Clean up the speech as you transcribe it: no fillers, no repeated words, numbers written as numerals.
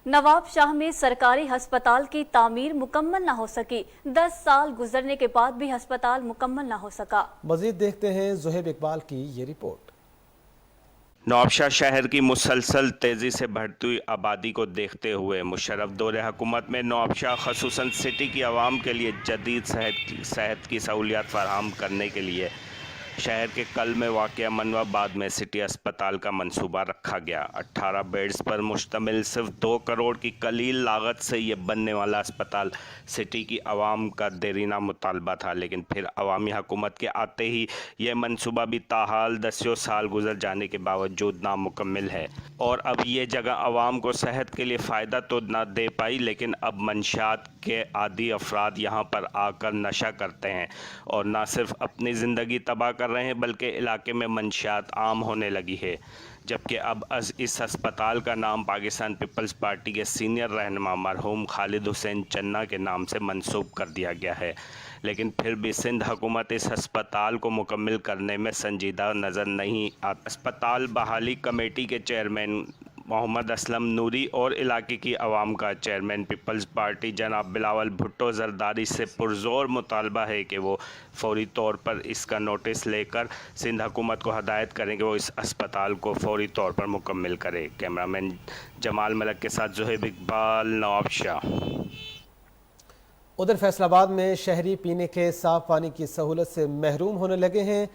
नवाब शाह में सरकारी अस्पताल की तामीर मुकम्मल न हो सकी। 10 साल गुजरने के बाद भी अस्पताल मुकम्मल न हो सका। मजीद देखते हैं ज़ुहैब इकबाल की ये रिपोर्ट। नवाबशाह शहर की मुसलसल तेज़ी से बढ़ती हुई आबादी को देखते हुए मुशर्रफ दौरे हुकूमत में नवाबशाह खसूसन सिटी की आवाम के लिए जदीद सेहत की सहूलियात फराहम करने के लिए शहर के कल में वाक़या मनवाबाद में सिटी अस्पताल का मंसूबा रखा गया। 18 बेड्स पर मुश्तमिल सिर्फ 2 करोड़ की कलील लागत से ये बनने वाला अस्पताल सिटी की आवाम का देरीना मुतालबा था, लेकिन फिर अवामी हुकूमत के आते ही ये मंसूबा भी ताहाल 10 साल गुजर जाने के बावजूद नामुकम्मिल है। और अब ये जगह आवाम को सेहत के लिए फ़ायदा तो न दे पाई, लेकिन अब मंशात के आदी अफराद यहाँ पर आकर नशा करते हैं और न सिर्फ अपनी ज़िंदगी तबाह कर रहे हैं बल्कि इलाके में मंशियात आम होने लगी है। जबकि अब इस अस्पताल का नाम पाकिस्तान पीपल्स पार्टी के सीनियर रहनुमा मरहूम खालिद हुसैन चन्ना के नाम से मंसूब कर दिया गया है, लेकिन फिर भी सिंध हुकूमत इस अस्पताल को मुकम्मल करने में संजीदा नज़र नहीं आता। अस्पताल बहाली कमेटी के चेयरमैन मोहम्मद असलम नूरी और इलाके की आवाम का चेयरमैन पीपल्स पार्टी जनाब बिलावल भुट्टो जरदारी से पुरजोर मुतालबा है कि वो फौरी तौर पर इसका नोटिस लेकर सिंध हुकूमत को हदायत करें कि वो इस अस्पताल को फौरी तौर पर मुकम्मल करे। कैमरामैन जमाल मलक के साथ ज़ुहैब इकबाल, नवाबशाह। उधर फैसलाबाद में शहरी पीने के साफ पानी की सहूलत से महरूम होने लगे हैं।